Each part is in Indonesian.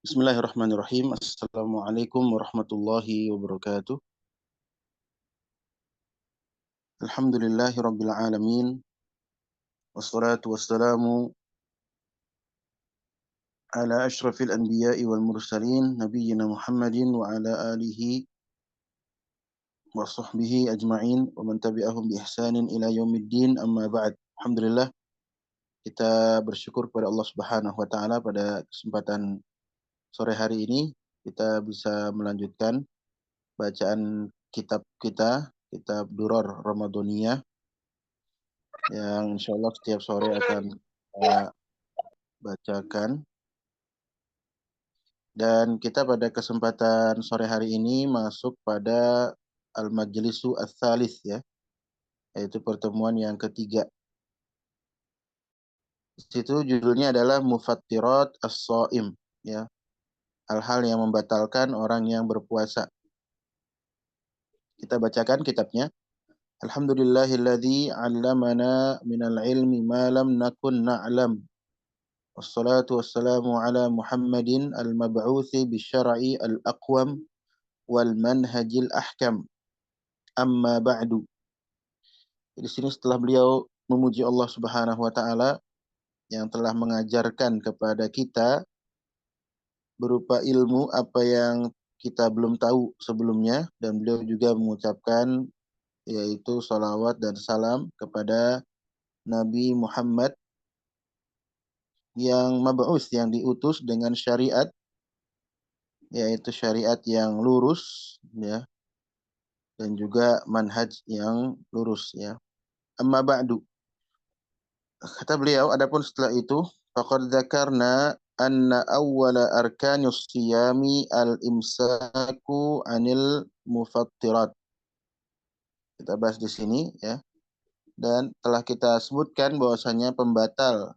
Bismillahirrahmanirrahim. Assalamualaikum warahmatullahi wabarakatuh. Alhamdulillahi rabbil alamin. Wassalatu wassalamu ala ashrafil anbiya'i wal mursalin nabiyyina Muhammadin wa ala alihi wa sahbihi ajma'in wa man tabi'ahum bi ihsanin ila yaumiddin, amma ba'd. Alhamdulillah, kita bersyukur kepada Allah Subhanahu wa taala pada kesempatan sore hari ini kita bisa melanjutkan bacaan kitab kita, kitab Duror Ramadaniyah, yang insya Allah setiap sore akan kita bacakan. Dan kita pada kesempatan sore hari ini masuk pada Al-Majlisu Ats-Tsalits, ya, yaitu pertemuan yang ketiga. Di situ judulnya adalah Mufattirat As-Shaim, ya, hal-hal yang membatalkan orang yang berpuasa. Kita bacakan kitabnya. Alhamdulillahilladzi 'allamana minal ilmi ma lam nakun na'lam. Wassalatu wassalamu ala Muhammadin al-mab'uthi bisyara'i al-aqwam wal manhajil ahkam. Amma ba'du. Di sini setelah beliau memuji Allah Subhanahu wa taala yang telah mengajarkan kepada kita berupa ilmu apa yang kita belum tahu sebelumnya, dan beliau juga mengucapkan yaitu salawat dan salam kepada Nabi Muhammad yang mab'us, yang diutus dengan syariat, yaitu syariat yang lurus, ya, dan juga manhaj yang lurus, ya. Amma ba'du. Kata beliau, adapun setelah itu, faqad dzakarna anna awwala arkanus siyami al-imsaku 'anil mufattirat. Kita bahas di sini, ya. Dan telah kita sebutkan bahwasanya telah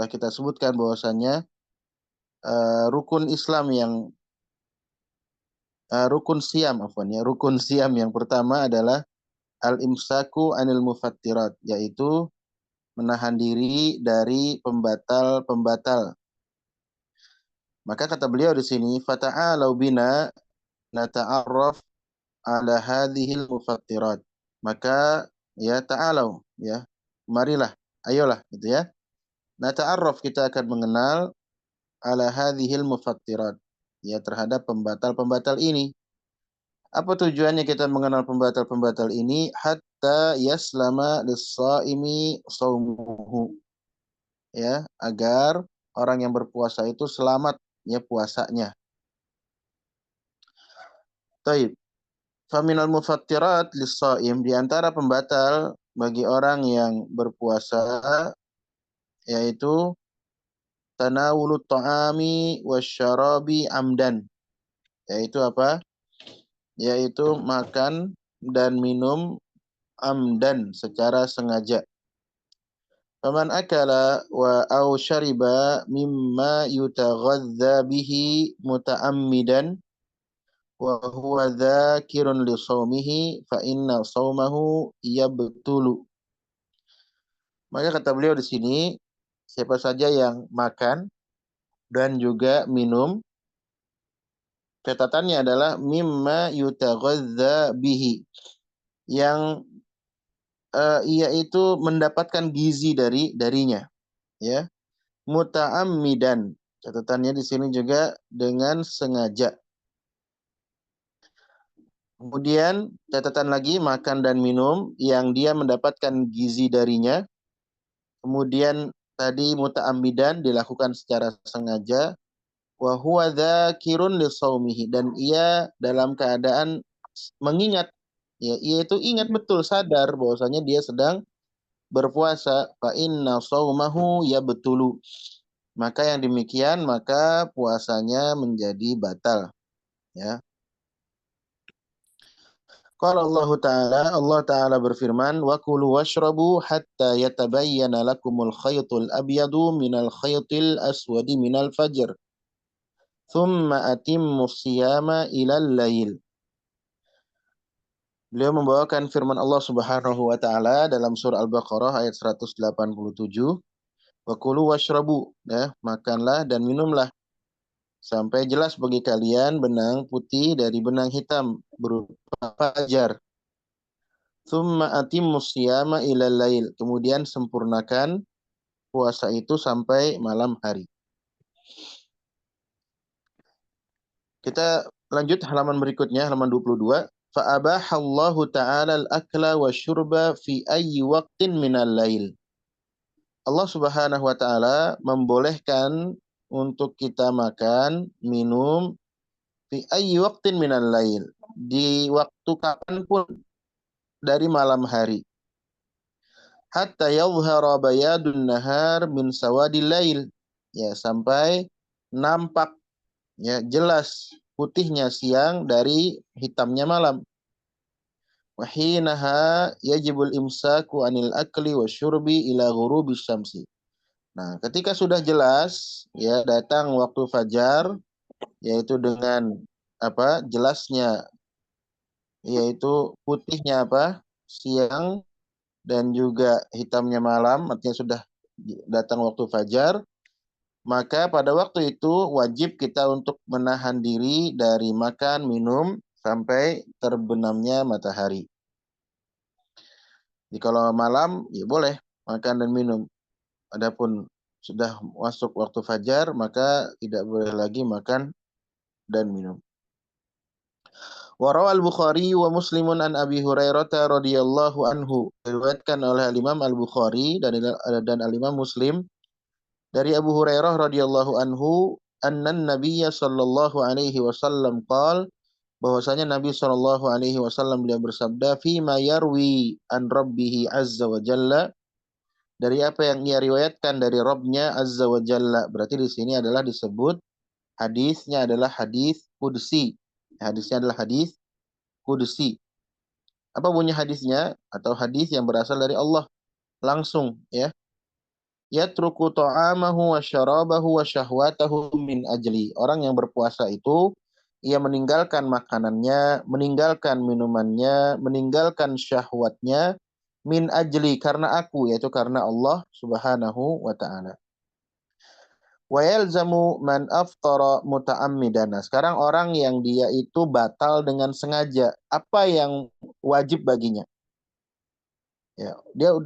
kita sebutkan bahwasanya rukun Islam yang rukun siam yang pertama adalah al-imsaku 'anil mufattirat, yaitu menahan diri dari pembatal-pembatal. Maka kata beliau di sini, fata'alau bina nata'arraf ala hadhil mufattirat. Maka ya ta'alau, ya, marilah, ayolah, gitu ya. Nata'arraf, kita akan mengenal ala hadhil mufattirat, ya, terhadap pembatal-pembatal ini. Apa tujuannya kita mengenal pembatal-pembatal ini? Hatta yaslama lis-shaimi shaumuhu, ya, agar orang yang berpuasa itu selamat, ya, puasanya. Taib. Faminal mufattirat lis-shaim, di antara pembatal bagi orang yang berpuasa yaitu tanawulut ta'ami wasyarabi amdan. Yaitu apa? Yaitu makan dan minum amdan, secara sengaja. Faman akala wa aw syariba mimma yutaghadza bihi muta'ammidan wa huwa dzakirun li shaumihi fa inna shaumahu yabtulu. Maka kata beliau di sini, siapa saja yang makan dan juga minum, catatannya adalah mimma yutaghadza bihi, yang ia itu mendapatkan gizi darinya, ya. Muta'ammidan, catatannya di sini juga dengan sengaja. Kemudian catatan lagi, makan dan minum yang dia mendapatkan gizi darinya. Kemudian tadi muta'ammidan, dilakukan secara sengaja. Wa huwa dzakirun li shaumihi, dan ia dalam keadaan mengingat, ya, ia itu ingat betul, sadar bahwasanya dia sedang berpuasa. Fa inna shaumahu yabtulu, maka yang demikian maka puasanya menjadi batal, ya. Qala Allah Ta'ala berfirman, wa kulu washrabu hatta yatabayyana lakumul khaytul abyadu minal khaytil aswadi minal fajr. Thumma atimmus siyama ilal lail. Beliau membawakan firman Allah Subhanahu wa taala dalam surah Al-Baqarah ayat 187, Wa kulu washrabu, ya, makanlah dan minumlah sampai jelas bagi kalian benang putih dari benang hitam berupa fajar. Tsumma atimmus siyama ilal lail. Kemudian sempurnakan puasa itu sampai malam hari. Kita lanjut halaman berikutnya, halaman 22. Fa'abahallahu ta'ala al-akla wa syurba fi ayyi waqtin minal lail. Allah Subhanahu wa taala membolehkan untuk kita makan, minum fi ayyi waqtin minal lail. Di waktu kapanpun dari malam hari. Hatta yadhhara bayadun nahar min sawadil lail. Ya, sampai nampak, ya, jelas putihnya siang dari hitamnya malam. Wahinaha yajibul imsaku anil akli wa syurbi ila ghurubis syamsi. Nah, ketika sudah jelas, ya, datang waktu fajar, yaitu dengan apa? Jelasnya, yaitu putihnya apa? Siang dan juga hitamnya malam, artinya sudah datang waktu fajar, maka pada waktu itu wajib kita untuk menahan diri dari makan, minum sampai terbenamnya matahari. Jadi kalau malam ya boleh makan dan minum. Adapun sudah masuk waktu fajar maka tidak boleh lagi makan dan minum. Wa rawal Bukhari wa Muslimun an Abi Hurairah radhiyallahu anhu. Diriwayatkan oleh Imam Al-Bukhari dan Al-Imam Muslim dari Abu Hurairah radhiyallahu anhu annan Nabiyya sallallahu alaihi wasallam qala, bahwasanya Nabi sallallahu alaihi wasallam beliau bersabda, fi ma yarwi an rabbih azza wa jalla, dari apa yang ia riwayatkan dari Rabbnya azza wa jalla. Berarti di sini adalah disebut hadisnya adalah hadis qudsi. Hadisnya adalah hadis qudsi. Apa bunyi hadisnya? Atau hadis yang berasal dari Allah langsung, ya. Yatruku ta'amahu wa syarabahu wa syahwatahu min ajli. Orang yang berpuasa itu ia meninggalkan makanannya, meninggalkan minumannya, meninggalkan syahwatnya min ajli, karena aku, yaitu karena Allah Subhanahu wa taala. Wa yalzamu man aftara muta'ammidan. Nah, sekarang orang yang dia itu batal dengan sengaja, apa yang wajib baginya? Ya,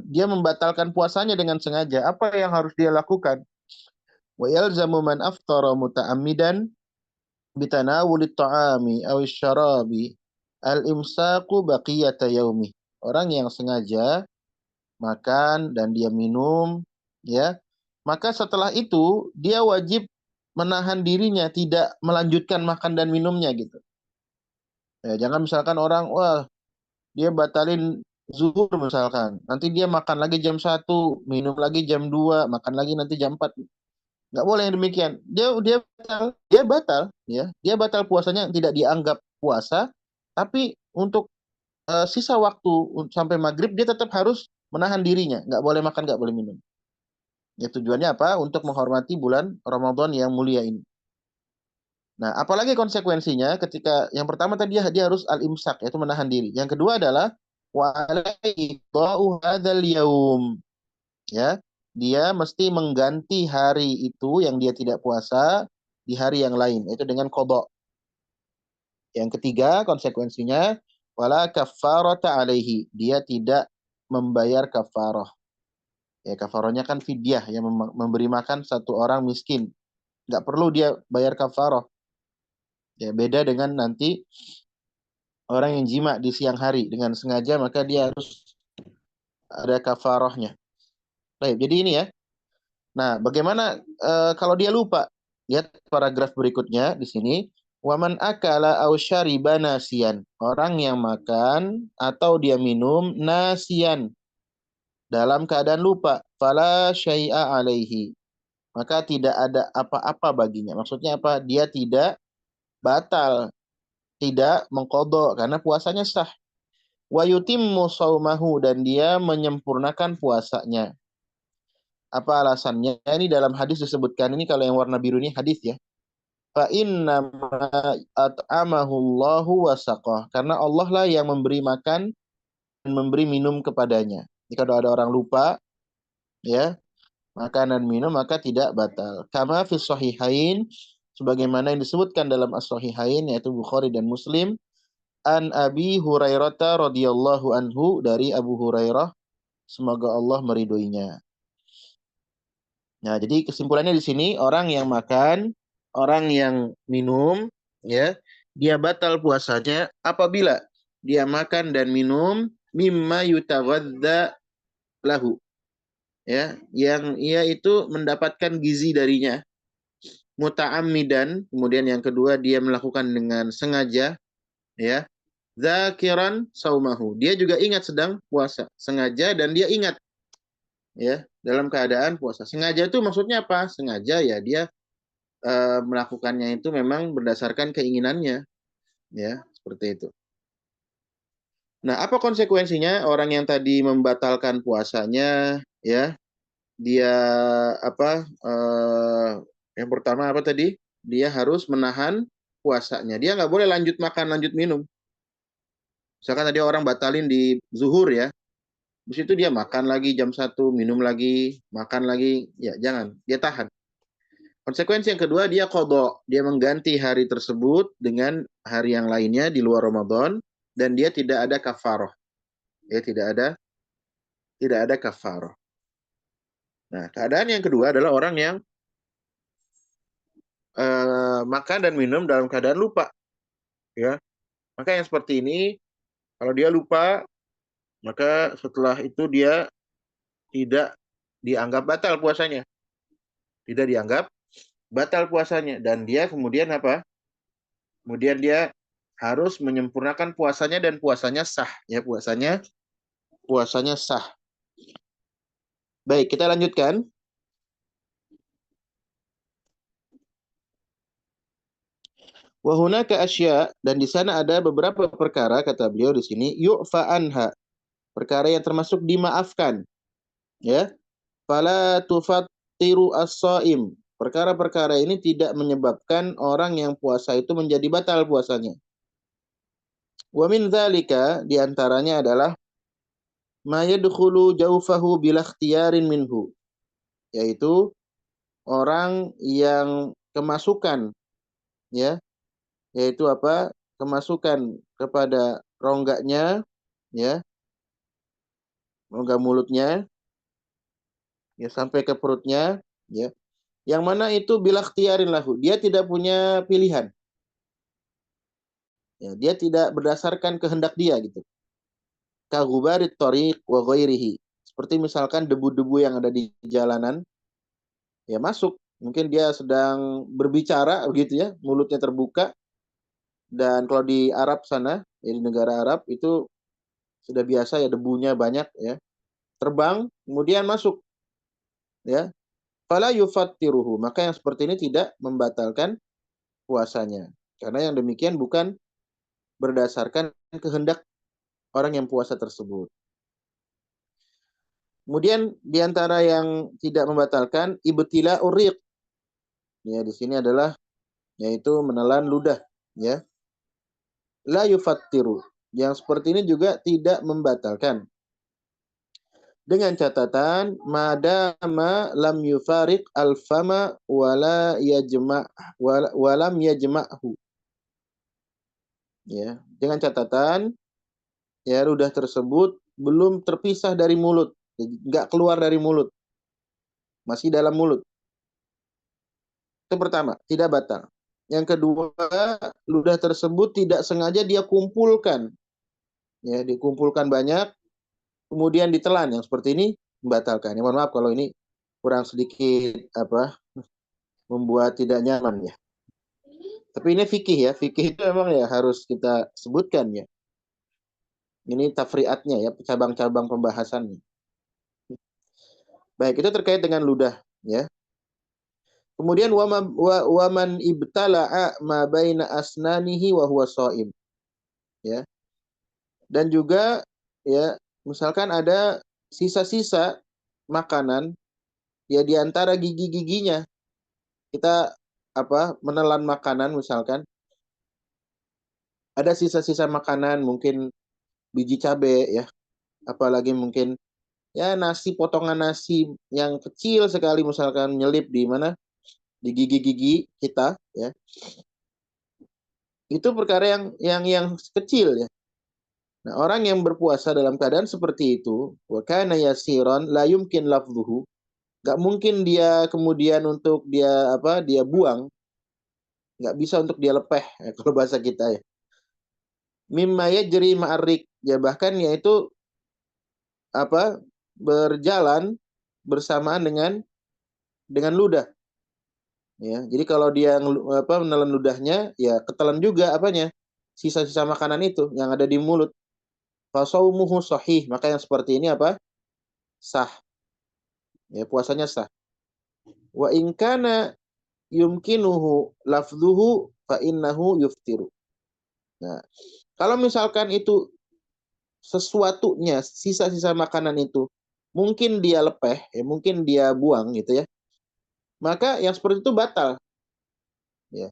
dia membatalkan puasanya dengan sengaja. Apa yang harus dia lakukan? Wa yalzamu man aftara muta'ammidan bitanawulit ta'ami aw syarabi al-imsaku baqiyata yaumi. Orang yang sengaja makan dan dia minum, ya, maka setelah itu dia wajib menahan dirinya tidak melanjutkan makan dan minumnya gitu. Ya, jangan misalkan orang, wah, dia batalin zuhur misalkan. Nanti dia makan lagi jam 1, minum lagi jam 2, makan lagi nanti jam 4. Nggak boleh yang demikian. Dia batal, ya. Dia batal puasanya, tidak dianggap puasa, tapi untuk sisa waktu sampai maghrib dia tetap harus menahan dirinya, nggak boleh makan, nggak boleh minum. Ya, tujuannya apa? Untuk menghormati bulan Ramadan yang mulia ini. Nah, apalagi konsekuensinya ketika yang pertama tadi dia harus al-imsak, yaitu menahan diri. Yang kedua adalah wa alaihi hadzal yaum, ya. Dia mesti mengganti hari itu yang dia tidak puasa di hari yang lain, itu dengan qada. Yang ketiga konsekuensinya wala kaffarata alaihi, dia tidak membayar kafarah. Ya, kafarahnya kan fidyah, yang memberi makan satu orang miskin. Nggak perlu dia bayar kafarah. Ya, beda dengan nanti orang yang jima di siang hari dengan sengaja, maka dia harus ada kafarahnya. Baik, jadi ini ya. Nah, bagaimana kalau dia lupa? Lihat paragraf berikutnya di sini. Waman akala aw syariba nasian. Orang yang makan atau dia minum nasian dalam keadaan lupa, fala syai'a alaihi. Maka tidak ada apa-apa baginya. Maksudnya apa? Dia tidak batal, tidak mengqadha karena puasanya sah. Wa yutimmu shaumahu, dan dia menyempurnakan puasanya. Apa alasannya? Ini dalam hadis disebutkan, ini kalau yang warna biru ini hadis ya. Fa inna at'amahu Allahu wa saqah. Karena Allah lah yang memberi makan dan memberi minum kepadanya. Jika ada orang lupa, ya, makanan minum maka tidak batal. Kama fi sahihain, sebagaimana yang disebutkan dalam as-sahihain yaitu Bukhari dan Muslim, an Abi Hurairah radhiyallahu anhu, dari Abu Hurairah semoga Allah meridhoinya. Nah, jadi kesimpulannya di sini orang yang makan, orang yang minum, ya, dia batal puasanya apabila dia makan dan minum mimma yutaghadza lahu, ya, yang ia itu mendapatkan gizi darinya, muta'ammidan, kemudian yang kedua dia melakukan dengan sengaja, ya, zakiran saumahu, dia juga ingat sedang puasa, sengaja dan dia ingat, ya, dalam keadaan puasa. Sengaja itu maksudnya apa? Sengaja ya dia melakukannya itu memang berdasarkan keinginannya, ya, seperti itu. Nah, apa konsekuensinya orang yang tadi membatalkan puasanya, ya? Dia apa? Yang pertama apa tadi? Dia harus menahan puasanya. Dia nggak boleh lanjut makan, lanjut minum. Misalkan tadi orang batalin di zuhur, ya. Di situ dia makan lagi jam 1, minum lagi, makan lagi, ya jangan, dia tahan. Konsekuensi yang kedua, dia qadha, dia mengganti hari tersebut dengan hari yang lainnya di luar Ramadan, dan dia tidak ada kafarah. Ya, tidak ada kafarah. Nah, keadaan yang kedua adalah orang yang makan dan minum dalam keadaan lupa, ya. Maka yang seperti ini, kalau dia lupa, maka setelah itu dia tidak dianggap batal puasanya. Tidak dianggap batal puasanya, dan dia kemudian apa? Kemudian dia harus menyempurnakan puasanya dan puasanya sah, ya, puasanya sah. Baik, kita lanjutkan. Wa hunaka asya, dan di sana ada beberapa perkara, kata beliau di sini, yu'fa anha, perkara yang termasuk dimaafkan, ya. Fala tufattiru as-shaim, perkara-perkara ini tidak menyebabkan orang yang puasa itu menjadi batal puasanya. Wa min dzalika, di antaranya adalah ma yadkhulu jawfahu bila ikhtiyarin minhu, yaitu orang yang kemasukan, ya, yaitu apa? Kemasukan kepada rongganya, ya, rongga mulutnya, ya, sampai ke perutnya, ya. Yang mana itu bila ikhtiarin lahu, dia tidak punya pilihan. Ya, dia tidak berdasarkan kehendak dia gitu. Kaghubarit thariq wa ghairihi. Seperti misalkan debu-debu yang ada di jalanan, ya masuk. Mungkin dia sedang berbicara begitu, ya, mulutnya terbuka, dan kalau di Arab sana, ya, di negara Arab itu sudah biasa ya, debunya banyak, ya, terbang kemudian masuk, ya. Fala yufattiruhu, maka yang seperti ini tidak membatalkan puasanya. Karena yang demikian bukan berdasarkan kehendak orang yang puasa tersebut. Kemudian di antara yang tidak membatalkan ibtila uriq. Ya, di sini adalah yaitu menelan ludah, ya. La yufattiru. Yang seperti ini juga tidak membatalkan. Dengan catatan madama lam yufariq al-fama wala yajma' walam yajma'hu. Ya, dengan catatan, ya, ludah tersebut belum terpisah dari mulut, nggak keluar dari mulut, masih dalam mulut. Itu pertama, tidak batal. Yang kedua, ludah tersebut tidak sengaja dia kumpulkan, ya, dikumpulkan banyak, kemudian ditelan, yang seperti ini membatalkan. Ya, mohon maaf kalau ini kurang sedikit apa, membuat tidak nyaman, ya. Tapi ini fikih, ya, fikih itu memang ya harus kita sebutkan, ya. Ini tafriatnya, ya, cabang-cabang pembahasannya. Baik, itu terkait dengan ludah, ya. Kemudian waman ibtala'a ma baina asnanihi wa huwa shaim, ya. Dan juga, ya, misalkan ada sisa-sisa makanan, ya, di antara gigi-giginya. Kita apa, menelan makanan, misalkan ada sisa-sisa makanan, mungkin biji cabe, ya, apalagi mungkin ya nasi, potongan nasi yang kecil sekali misalkan nyelip di mana, di gigi-gigi kita, ya, itu perkara yang kecil, ya. Nah, orang yang berpuasa dalam keadaan seperti itu, wa kana yasiran la yumkin lafdhuhu, nggak mungkin dia kemudian untuk dia apa, dia buang, nggak bisa untuk dia lepeh, ya, kalau bahasa kita, ya. Mimma yajri ma'arik, ya, bahkan yaitu apa, berjalan bersamaan dengan ludah, ya. Jadi kalau dia apa, menelan ludahnya, ya ketelan juga apanya, sisa-sisa makanan itu yang ada di mulut. Fasaumuhu sahih, maka yang seperti ini apa, sah, ya, puasanya sah. Wa in kana yumkinuhu lafdhuhu fa innahu yuftiru. Nah, kalau misalkan itu sesuatunya, sisa-sisa makanan itu mungkin dia lepeh, ya, mungkin dia buang gitu, ya, maka yang seperti itu batal, ya.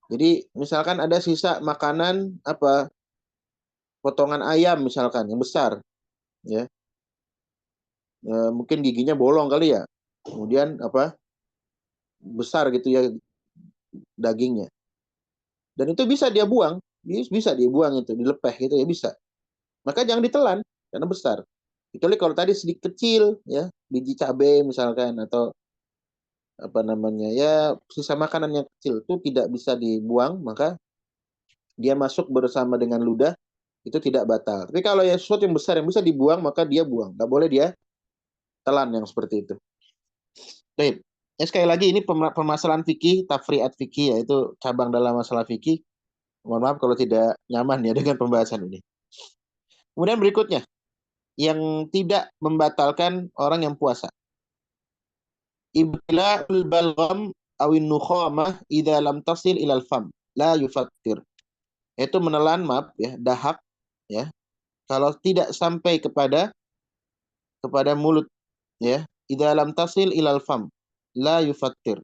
Jadi misalkan ada sisa makanan apa, potongan ayam misalkan yang besar, ya, mungkin giginya bolong kali, ya, kemudian apa, besar gitu, ya, dagingnya, dan itu bisa dia buang, bisa dia buang, itu dilepeh gitu, ya, bisa, maka jangan ditelan karena besar. Kecuali kalau tadi sedikit kecil, ya, biji cabai misalkan, atau apa namanya, ya, sisa makanan yang kecil itu tidak bisa dibuang, maka dia masuk bersama dengan ludah, itu tidak batal. Tapi kalau ya sesuatu yang besar yang bisa dibuang, maka dia buang, nggak boleh dia telan yang seperti itu. Baik, ya, sekali lagi ini permasalahan fikih, tafri'at fikih, yaitu cabang dalam masalah fikih. Mohon maaf kalau tidak nyaman, ya, dengan pembahasan ini. Kemudian berikutnya, yang tidak membatalkan orang yang puasa. Ibtila'ul balgham awin nukhamah idza lam tasil ilal fam la yufattir. Itu menelan, maaf, ya, dahak, ya, kalau tidak sampai kepada mulut, ya, idza lam tasil ilal fam la yufattir,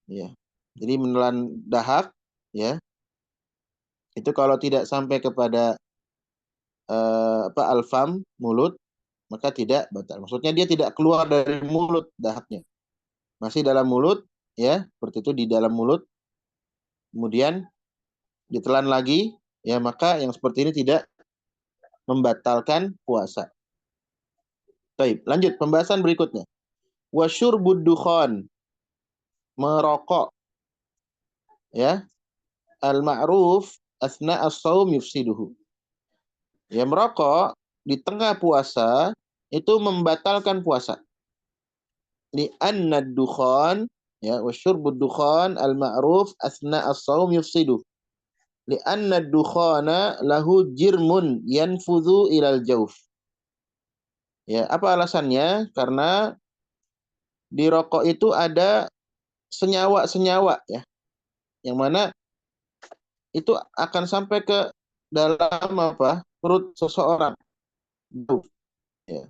ya. Jadi menelan dahak, ya, itu kalau tidak sampai kepada apa, alfam, mulut, maka tidak batal. Maksudnya dia tidak keluar dari mulut dahaknya, masih dalam mulut, ya, seperti itu di dalam mulut, kemudian ditelan lagi, ya, maka yang seperti ini tidak membatalkan puasa. Baik, lanjut pembahasan berikutnya. Wasyurbud dukhan, merokok, ya, al-ma'ruf asna as-saum yufsiduhu. Ya, merokok di tengah puasa itu membatalkan puasa. Li anna dukhan, ya, wasyurbud dukhan al-ma'ruf asna as-saum yufsiduhu. Li anna dukhana lahu jirmun yanfudhu ilal jauf. Ya, apa alasannya? Karena di rokok itu ada senyawa-senyawa, ya, yang mana itu akan sampai ke dalam apa, perut seseorang, ya.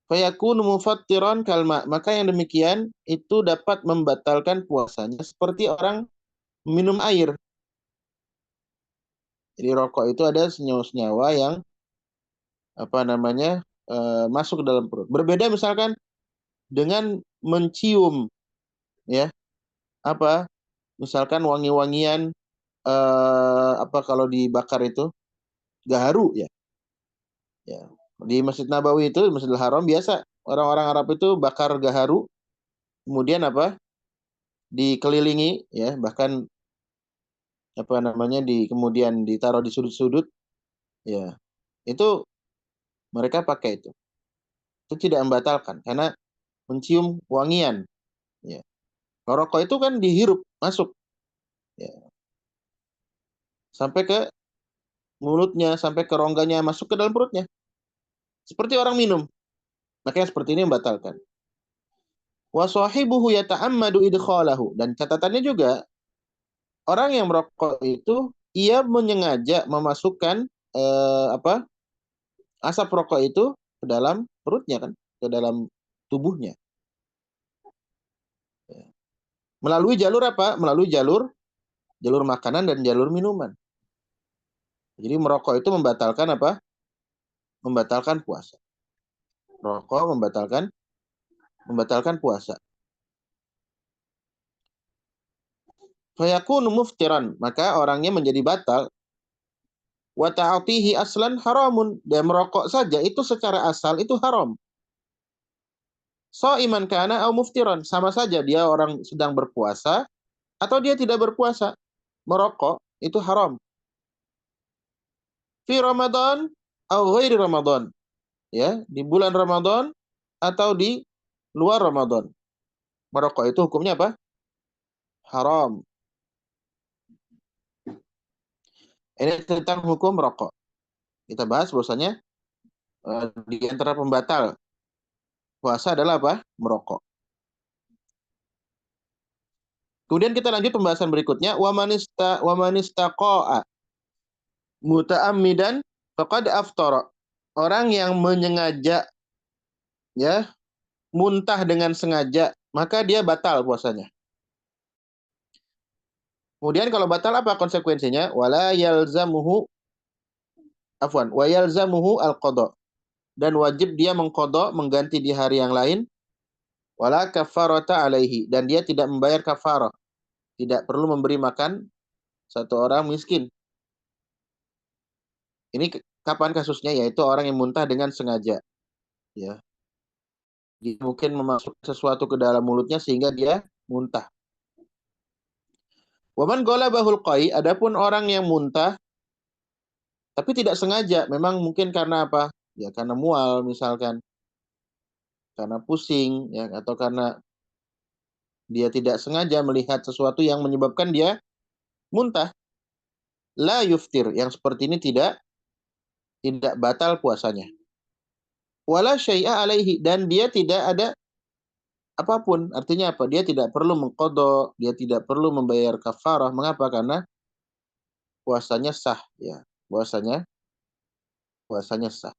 Fayakunu mufattiran kalma, maka yang demikian itu dapat membatalkan puasanya seperti orang minum air. Jadi rokok itu ada senyawa-senyawa yang apa namanya, masuk ke dalam perut. Berbeda misalkan dengan mencium, ya, apa, misalkan wangi-wangian, apa, kalau dibakar itu gaharu, ya, ya, di Masjid Nabawi itu, di Masjidil Haram, biasa orang-orang Arab itu bakar gaharu, kemudian apa, dikelilingi, ya, bahkan apa namanya, kemudian ditaruh di sudut-sudut, ya, itu mereka pakai itu tidak membatalkan karena mencium wangian, ya. Kalau rokok itu kan dihirup masuk, ya, sampai ke mulutnya, sampai ke rongganya, masuk ke dalam perutnya seperti orang minum, makanya seperti ini membatalkan. Wa sahibuhu yata'ammadu idkhalahu, dan catatannya juga orang yang merokok itu ia menyengaja memasukkan apa, asap rokok itu ke dalam perutnya, kan, ke dalam tubuhnya. Melalui jalur apa? Melalui jalur makanan dan jalur minuman. Jadi merokok itu membatalkan apa? Membatalkan puasa. Rokok membatalkan puasa. Fayakunu muftiran, maka orangnya menjadi batal. Wa ta'atihi aslan haramun, dan merokok saja itu secara asal itu haram. So iman kana au muftiran, sama saja dia orang sedang berpuasa atau dia tidak berpuasa. Merokok itu haram. Fi Ramadan au ghairi Ramadan, ya, di bulan Ramadan atau di luar Ramadan. Merokok itu hukumnya apa? Haram. Ini tentang hukum merokok. Kita bahas bahwasanya di antara pembatal puasa adalah apa? Merokok. Kemudian kita lanjut pembahasan berikutnya, wa manistaqa'a muta'ammidan faqad aftara. Orang yang menyengaja, ya, muntah dengan sengaja, maka dia batal puasanya. Kemudian kalau batal apa konsekuensinya? Wala yalzamuhu wa yalzamuhu al-qada. Dan wajib dia mengqada, mengganti di hari yang lain. Wala kafarata alaihi, dan dia tidak membayar kafarah. Tidak perlu memberi makan satu orang miskin. Ini kapan kasusnya? Yaitu orang yang muntah dengan sengaja. Ya. Dia mungkin memasukkan sesuatu ke dalam mulutnya sehingga dia muntah. Waman ghalabahul qai, adapun orang yang muntah tapi tidak sengaja, memang mungkin karena apa? Ya karena mual misalkan, karena pusing, ya, atau karena dia tidak sengaja melihat sesuatu yang menyebabkan dia muntah. La yuftir, yang seperti ini tidak batal puasanya. Wala syai'a alaihi, dan dia tidak ada apapun. Artinya apa? Dia tidak perlu mengqadha, dia tidak perlu membayar kafarah. Mengapa? Karena puasanya sah, ya. Puasanya sah.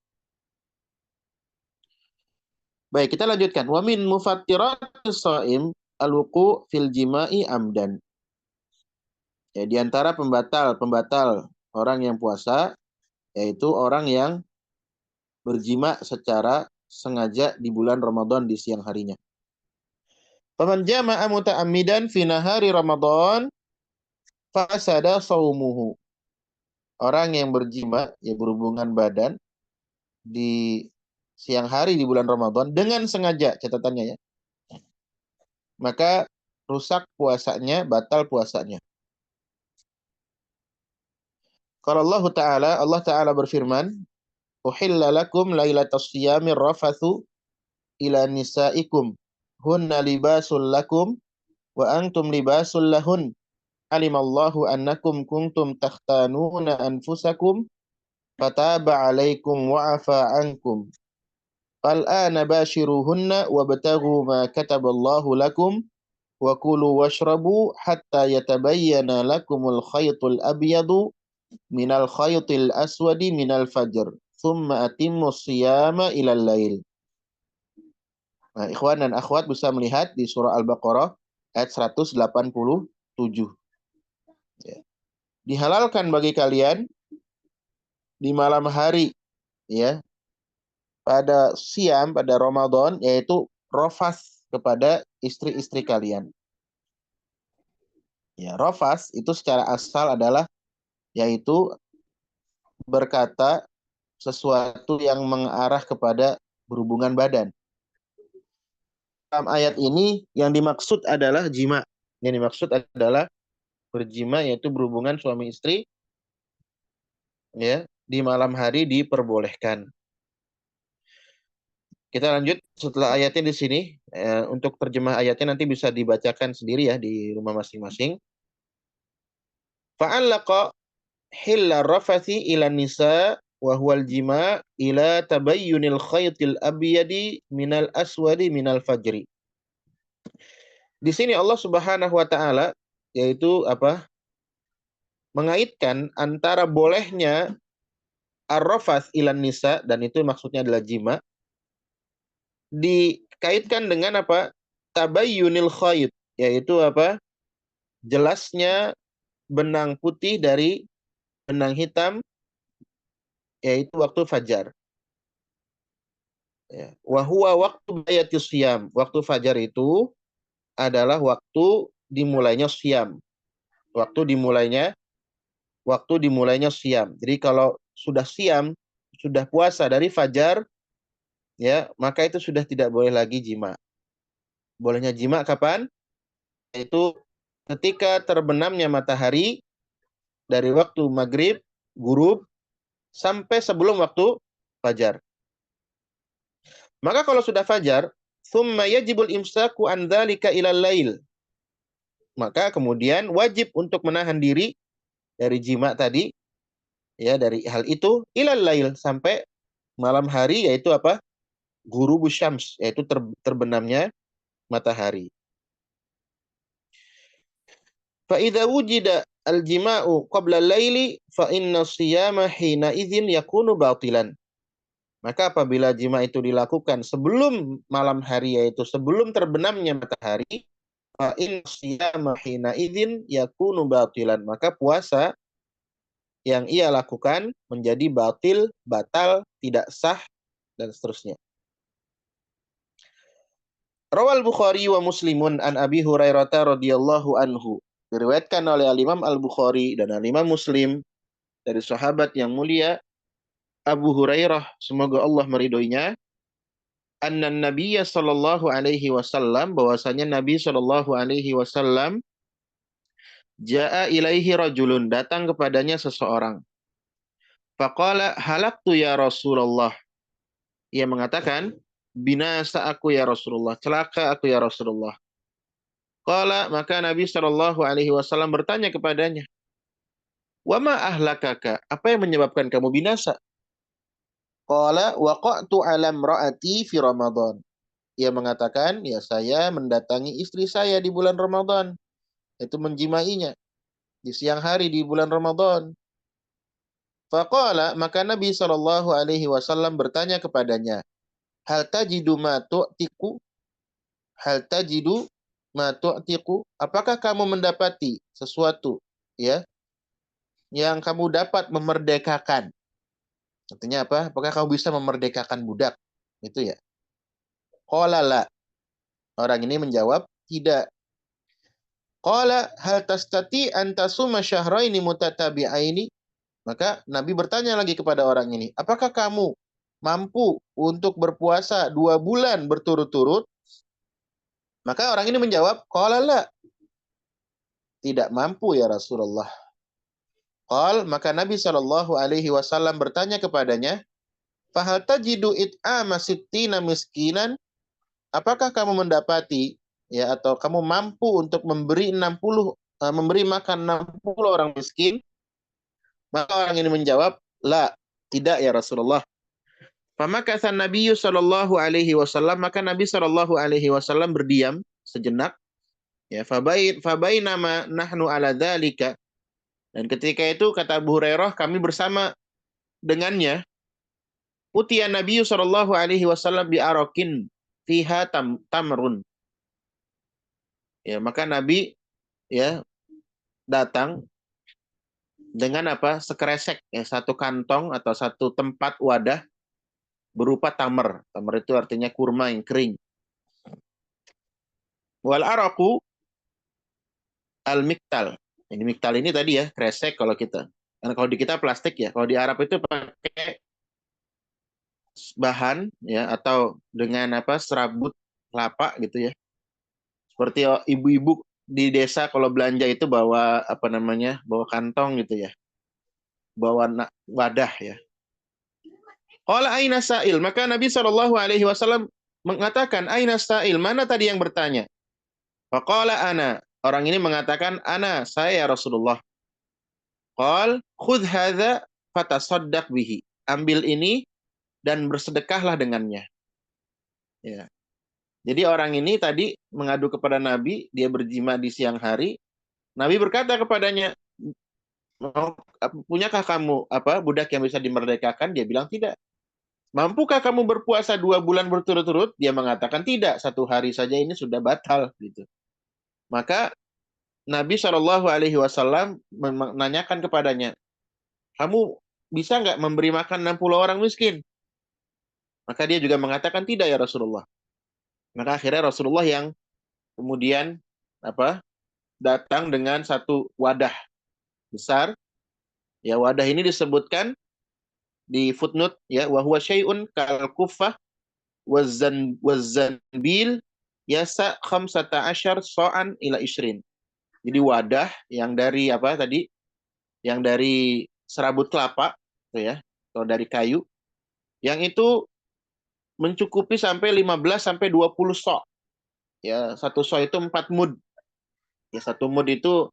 Baik, kita lanjutkan. Wa min mufattiratis shaim al-wuqu' fil jima'i amdan. Ya, di antara pembatal orang yang puasa yaitu orang yang berjima secara sengaja di bulan Ramadan di siang harinya. Faman jama'a muta'ammidan fi nahari Ramadan fasada shaumuhu. Orang yang berjima, ya, berhubungan badan di siang hari di bulan Ramadan dengan sengaja, catatannya, ya, maka rusak puasanya, batal puasanya. Kalau Allah Ta'ala berfirman, uhilla lakum lailatas siyamir rafathu ila nisaikum hunna libasul lakum wa antum libasul lahun alimallahu annakum kuntum takhtanuna anfusakum fataba alaikum wa afa ankum fal'ana bashiruhunna wabtaghu ma kataballahu lakum wa kulu washrabu hatta yatabayyana lakumul khaytul abyadu minal khaytil aswadi minal fajr thumma atimmu siyama ilal lail. Nah, ikhwan dan akhwat bisa melihat di surah Al-Baqarah ayat 187. Ya. Dihalalkan bagi kalian di malam hari, ya, pada Ramadan, yaitu rofas kepada istri-istri kalian. Ya, rofas itu secara asal adalah yaitu berkata sesuatu yang mengarah kepada berhubungan badan. Dalam ayat ini yang dimaksud adalah jima. Yang dimaksud adalah berjima, yaitu berhubungan suami istri, ya, di malam hari diperbolehkan. Kita lanjut setelah ayatnya di sini. Untuk terjemah ayatnya nanti bisa dibacakan sendiri ya di rumah masing-masing. Fa'allaqa hilla rafathi ila nisa wa huwal jima ila tabayyunil khaytil abyadi minal aswadi minal fajri. Di sini Allah Subhanahu wa taala yaitu apa? Mengaitkan antara bolehnya ar-rafath ilan nisa, dan itu maksudnya adalah jima, dikaitkan dengan apa? Tabayyunil khayt, yaitu apa? Jelasnya benang putih dari benang hitam yaitu waktu fajar. Ya. Wa huwa waktu bayatis siyam. Waktu fajar itu adalah waktu dimulainya siam. Waktu dimulainya siam. Jadi kalau sudah siam, sudah puasa dari fajar, ya, maka itu sudah tidak boleh lagi jima. Bolehnya jima kapan? Yaitu ketika terbenamnya matahari dari waktu maghrib, ghurub, sampai sebelum waktu fajar. Maka kalau sudah fajar, thumma yajibul imsaku an dzalika ilal lail. Maka kemudian wajib untuk menahan diri dari jima tadi, ya, dari hal itu ilal lail, sampai malam hari, yaitu apa? Ghurubus syams, yaitu terbenamnya matahari. Fa idza wujida al-jima'u qabla al-laili fa inna siyama hina idzin yakunu batilan. Maka apabila jima itu dilakukan sebelum malam hari, yaitu sebelum terbenamnya matahari, fa inna siyama hina idzin yakunu batilan. Maka puasa yang ia lakukan menjadi batil, batal, tidak sah, dan seterusnya. Rawal Bukhari wa Muslimun an Abi Hurairah radhiyallahu anhu. Diriwayatkan oleh Al-Imam Al-Bukhari dan Al-Imam Muslim dari sahabat yang mulia Abu Hurairah, semoga Allah meridhoinya, anna Nabiyya sallallahu alaihi wasallam, bahwasanya Nabi sallallahu alaihi wasallam, jaa ilaihi rajulun, datang kepadanya seseorang. Faqala halaktu ya Rasulullah. Ia mengatakan, binasa aku ya Rasulullah, celaka aku ya Rasulullah. Qala, maka Nabi sallallahu alaihi wasallam bertanya kepadanya, wa ma ahlakaka, apa yang menyebabkan kamu binasa? Qala waqa'tu ala imraati fi Ramadan. Ia mengatakan, ya, saya mendatangi istri saya di bulan Ramadan, itu menjimainya di siang hari di bulan Ramadan. Faqala, maka Nabi sallallahu alaihi wasallam bertanya kepadanya, hal tajidu ma tu'tiku? Hal tajidu ma tu'tiku? Apakah kamu mendapati sesuatu, ya, yang kamu dapat memerdekakan? Artinya apa? Apakah kamu bisa memerdekakan budak? Itu ya. Qala la. Orang ini menjawab, tidak. Qala hal tastati an tasuma syahraini mutatabi'aini? Maka Nabi bertanya lagi kepada orang ini, apakah kamu mampu untuk berpuasa 2 bulan berturut-turut? Maka orang ini menjawab, qala la. Tidak mampu ya Rasulullah. Qal, maka Nabi Shallallahu alaihi wasallam bertanya kepadanya, fahal tajidu it'ama sittina miskinan? Apakah kamu mendapati, ya, atau kamu mampu untuk memberi makan 60 orang miskin? Maka orang ini menjawab, la, tidak ya Rasulullah. Famakatha Nabi sallallahu alaihi wasallam, maka Nabi sallallahu alaihi wasallam berdiam sejenak, ya, fabainama nahnu ala dzalika, dan ketika itu kata Abu Hurairah, kami bersama dengannya, utiya Nabi sallallahu alaihi wasallam bi arakin fiha tamrun. Ya, maka Nabi, ya, datang dengan apa? Sekresek, ya, satu kantong atau satu tempat wadah berupa tamar. Tamar itu artinya kurma yang kering. Wal araku al-miktal. Ini miktal ini tadi, ya, kresek kalau kita. Karena kalau di kita plastik, ya. Kalau di Arab itu pakai bahan, ya, atau dengan apa? Serabut kelapa gitu, ya. Seperti ibu-ibu di desa kalau belanja itu bawa apa namanya? Bawa kantong gitu, ya. Bawa wadah, ya. Qala aina sa'il, maka Nabi Shallallahu alaihi wasallam mengatakan, aina sa'il, mana tadi yang bertanya? Faqala ana, orang ini mengatakan, ana, saya Rasulullah. Qal khudh hadza fatasaddaq bihi, ambil ini dan bersedekahlah dengannya. Ya. Jadi orang ini tadi mengadu kepada Nabi, dia berjima di siang hari. Nabi berkata kepadanya, punyakah kamu apa budak yang bisa dimerdekakan? Dia bilang tidak. Mampukah kamu berpuasa 2 bulan berturut-turut? Dia mengatakan tidak, 1 hari saja ini sudah batal gitu. Maka Nabi Shallallahu alaihi wasallam menanyakan kepadanya, kamu bisa nggak memberi makan 60 orang miskin? Maka dia juga mengatakan tidak ya Rasulullah. Maka akhirnya Rasulullah yang kemudian apa datang dengan satu wadah besar. Ya wadah ini disebutkan di footnote ya wa huwa syai'un kal kuffah wazanbil yasa khamsata asyar so'an ila isrin. Jadi wadah yang dari apa tadi? Yang dari serabut kelapa, gitu ya, atau dari kayu, yang itu mencukupi sampai 15 sampai 20 sok. Ya, satu sok itu 4 mud. Ya, satu mud itu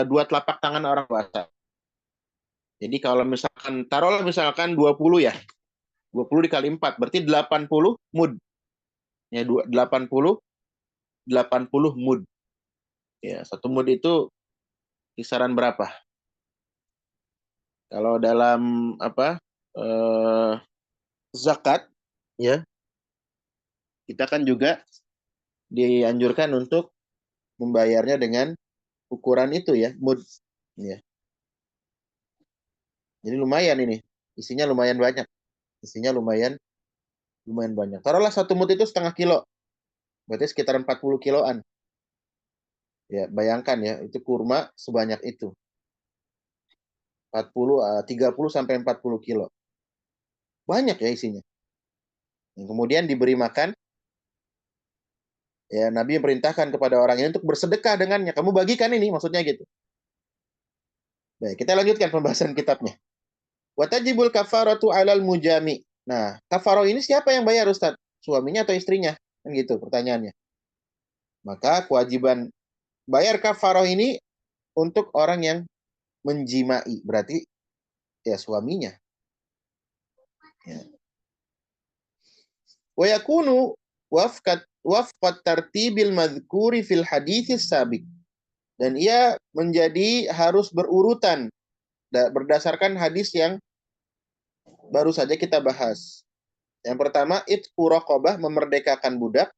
dua telapak tangan orang dewasa. Jadi kalau misalkan taruhlah misalkan 20 ya. 20 dikali 4 berarti 80 mud. Ya, 80 mud. Ya, satu mud itu kisaran berapa? Kalau dalam apa? Eh, zakat ya, kita kan juga dianjurkan untuk membayarnya dengan ukuran itu ya, mud. Ya. Jadi lumayan ini. Isinya lumayan banyak. Isinya lumayan lumayan banyak. Taruhlah satu mud itu setengah kilo. Berarti sekitar 40 kiloan. Ya, bayangkan ya, itu kurma sebanyak itu. 30 sampai 40 kilo. Banyak ya isinya. Kemudian diberi makan, ya Nabi memerintahkan kepada orang ini untuk bersedekah dengannya. Kamu bagikan ini, maksudnya gitu. Baik, kita lanjutkan pembahasan kitabnya. Watajibul kafaratu alal mujami. Nah, kafaroh ini siapa yang bayar Ustaz? Suaminya atau istrinya? Kan gitu pertanyaannya. Maka kewajiban bayar kafaroh ini untuk orang yang menjimai. Berarti ya suaminya. Ya. Wa yakunu wafqat tartibil madhkuri fil hadithis sabik. Dan ia menjadi harus berurutan berdasarkan hadis yang baru saja kita bahas. Yang pertama, itqu raqabah, memerdekakan budak.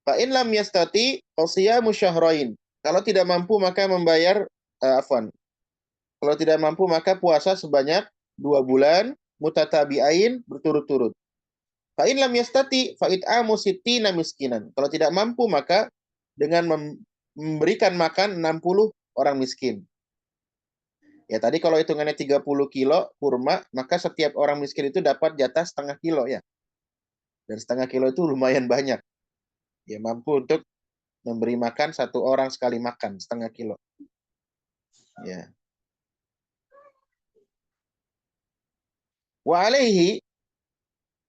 Fa in lam yastati fasiyamu syahrain. Kalau tidak mampu maka membayar afwan. Kalau tidak mampu maka puasa sebanyak 2 bulan mutatabi'ain berturut-turut. Fa in lam yastati fa it'amu sittina miskinan. Kalau tidak mampu maka dengan memberikan makan 60 orang miskin. Ya tadi kalau hitungannya 30 kilo kurma, maka setiap orang miskin itu dapat jatah setengah kilo ya. Dan setengah kilo itu lumayan banyak. Ya mampu untuk memberi makan satu orang sekali makan setengah kilo. Ya. Wa alaihi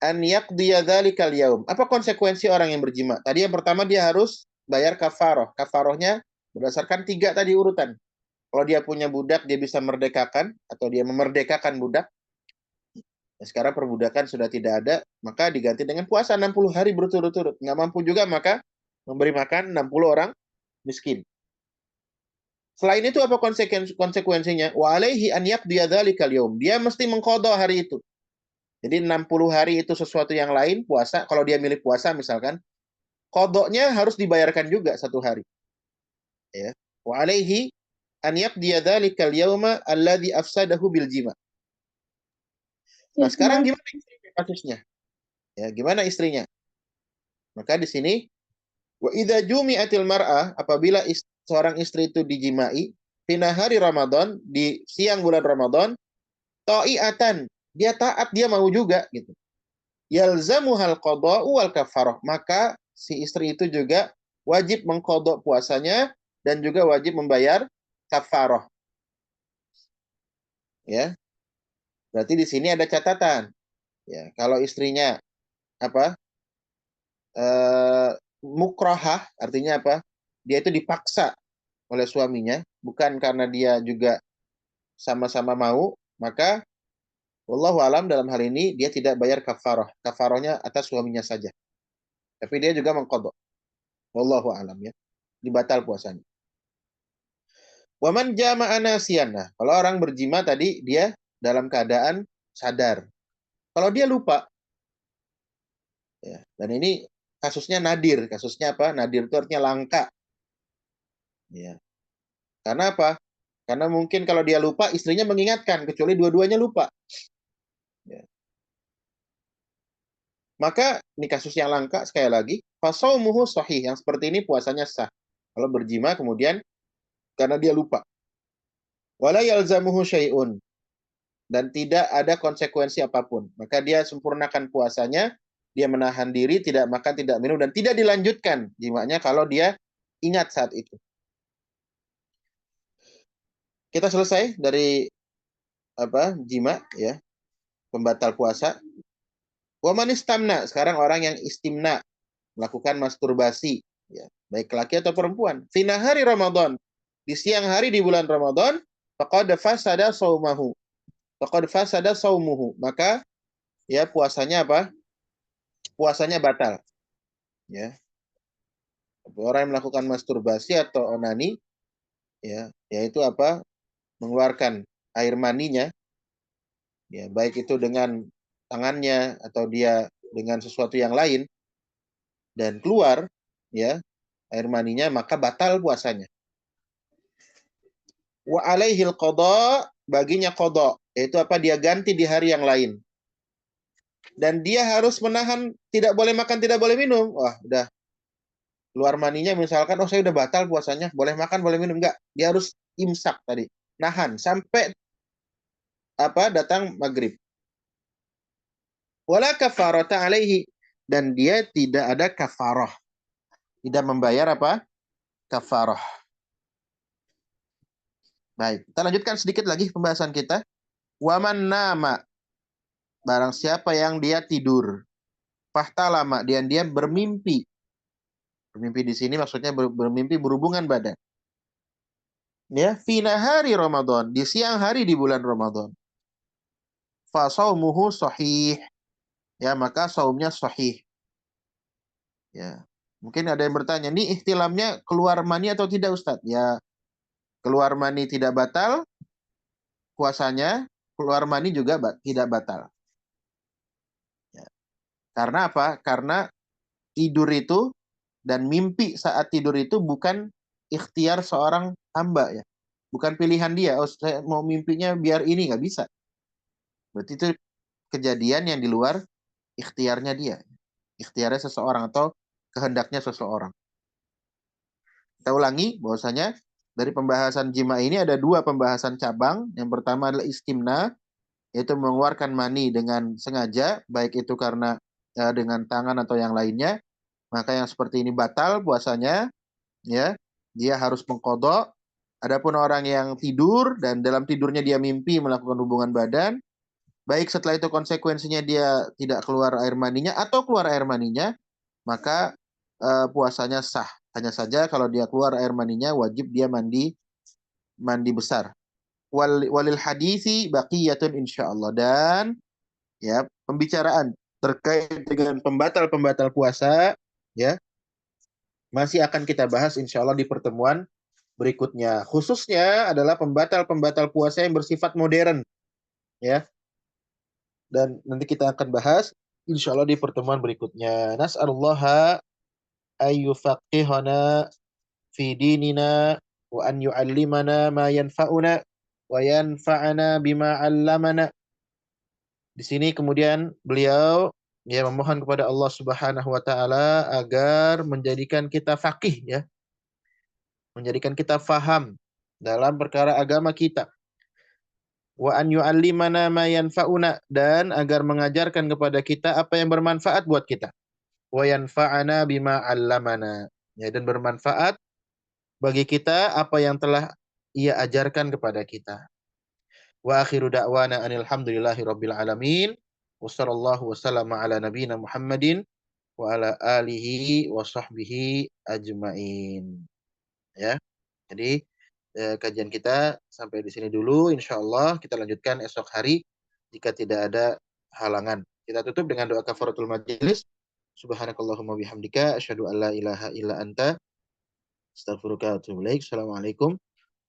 an yaqdiya dzalikal yaum. Apa konsekuensi orang yang berjima? Tadi yang pertama dia harus bayar kafaroh. Kafarohnya berdasarkan 3 tadi urutan. Kalau dia punya budak, dia bisa merdekakan atau dia memerdekakan budak. Nah, sekarang perbudakan sudah tidak ada, maka diganti dengan puasa 60 hari berturut-turut. Nggak mampu juga, maka memberi makan 60 orang miskin. Selain itu apa konsekuensinya? Wa alaihi an yaqdiya dzalikal yaum. Dia mesti mengqadha hari itu. Jadi 60 hari itu sesuatu yang lain, puasa. Kalau dia milih puasa misalkan, qadanya harus dibayarkan juga 1 hari. Ya. Wa alaihi an yaqdiya dzalikal yauma alladzi afsadahu bil jima. Nah, sekarang gimana istrinya kasusnya? Ya, gimana istrinya? Maka di sini wa idza jumi'atil mar'ah, apabila seorang istri itu dijimai fina hari Ramadan, di siang bulan Ramadan, ta'iatan, dia taat, dia mau juga gitu. Yalzamuhal qada'u wal kafarah, maka si istri itu juga wajib mengqadha puasanya dan juga wajib membayar kafarah. Ya. Berarti di sini ada catatan. Ya, kalau istrinya apa? Eh, mukrahah, artinya apa? Dia itu dipaksa oleh suaminya, bukan karena dia juga sama-sama mau, maka wallahu alam dalam hal ini dia tidak bayar kafarah. Kafarahnya atas suaminya saja. Tapi dia juga mengqadha. Wallahu alam ya. Dibatal puasanya. Waman jama'a nasiyan. Nah, kalau orang berjima tadi dia dalam keadaan sadar. Kalau dia lupa, ya, dan ini kasusnya nadir. Kasusnya apa? Nadir itu artinya langka. Ya. Karena apa? Karena mungkin kalau dia lupa, istrinya mengingatkan, kecuali dua-duanya lupa. Ya. Maka ini kasus yang langka, sekali lagi, fasaumuhu sahih, yang seperti ini puasanya sah. Kalau berjima kemudian karena dia lupa. Wala yalzamuhu syai'un, dan tidak ada konsekuensi apapun. Maka dia sempurnakan puasanya, dia menahan diri, tidak makan, tidak minum, dan tidak dilanjutkan jimanya kalau dia ingat saat itu. Kita selesai dari jima, ya, pembatal puasa. Wa man istamna, sekarang orang yang istimna, melakukan masturbasi, ya, baik laki atau perempuan. Fi nahari Ramadan, di siang hari di bulan Ramadan, faqad fasada saumahu. Faqad fasada saumuhu. Maka ya puasanya apa? Puasanya batal. Ya. Orang yang melakukan masturbasi atau onani, ya, yaitu apa? Mengeluarkan air maninya, ya, baik itu dengan tangannya atau dia dengan sesuatu yang lain dan keluar, ya, air maninya, maka batal puasanya. Wa alaihil qada, baginya qada, yaitu apa? Dia ganti di hari yang lain. Dan dia harus menahan, tidak boleh makan, tidak boleh minum. Wah, udah keluar maninya misalkan, oh saya udah batal puasanya, boleh makan, boleh minum, enggak. Dia harus imsak tadi, nahan sampai datang maghrib. Wala kafarata alaihi, dan dia tidak ada kafarah, tidak membayar apa? Kafarah. Baik, kita lanjutkan sedikit lagi pembahasan kita. Waman nama, barang siapa yang dia tidur, fahtalama, dan dia bermimpi. Bermimpi di sini maksudnya bermimpi berhubungan badan. Ya, fi nahari Ramadan, di siang hari di bulan Ramadan. Fa saumuhu sahih. Ya, maka saumnya sahih. Ya. Mungkin ada yang bertanya, nih ihtilamnya keluar mani atau tidak Ustaz? Ya, keluar mani tidak batal puasanya, keluar mani juga tidak batal. Ya. Karena apa? Karena tidur itu dan mimpi saat tidur itu bukan ikhtiar seorang hamba, ya. Bukan pilihan dia. Oh, saya mau mimpinya biar ini, nggak bisa. Berarti itu kejadian yang di luar ikhtiarnya dia. Ikhtiarnya seseorang atau kehendaknya seseorang. Kita ulangi bahwasanya dari pembahasan jima ini ada dua pembahasan cabang. Yang pertama adalah istimna, yaitu mengeluarkan mani dengan sengaja, baik itu karena dengan tangan atau yang lainnya. Maka yang seperti ini batal puasanya, ya. Dia harus mengqadha. Adapun orang yang tidur dan dalam tidurnya dia mimpi melakukan hubungan badan, baik setelah itu konsekuensinya dia tidak keluar air maninya atau keluar air maninya, maka puasanya sah. Hanya saja kalau dia keluar air maninya wajib dia mandi besar. Walil hadisi baqiyatun insyaallah, dan ya pembicaraan terkait dengan pembatal-pembatal puasa, ya, masih akan kita bahas insyaallah di pertemuan berikutnya. Khususnya adalah pembatal-pembatal puasa yang bersifat modern, ya. Dan nanti kita akan bahas insyaallah di pertemuan berikutnya. Nas'alullaha ayyufaqihana fi dinina wa an yu'allimana ma yanfa'una wa yanfa'ana bima 'allamana. Di sini kemudian beliau ya memohon kepada Allah Subhanahu wa taala agar menjadikan kita faqih, ya, menjadikan kita faham dalam perkara agama kita. Wa an yu'allimana ma yanfa'una, dan agar mengajarkan kepada kita apa yang bermanfaat buat kita. Wa yanfa'ana bima 'allamana. Ya, dan bermanfaat bagi kita apa yang telah Ia ajarkan kepada kita. Wa akhiru da'wana anil hamdulillahi rabbil alamin. Wassallallahu wasallama ala nabiyyina Muhammadin wa ala alihi wa sahbihi ajmain. Ya. Jadi kajian kita sampai di sini dulu. Insyaallah kita lanjutkan esok hari jika tidak ada halangan. Kita tutup dengan doa kafaratul majelis. Subhanakallahumma bihamdika asyhadu an la ilaha illa anta astaghfiruka wa atubu ilaik. Assalamualaikum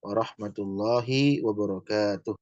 warahmatullahi wabarakatuh.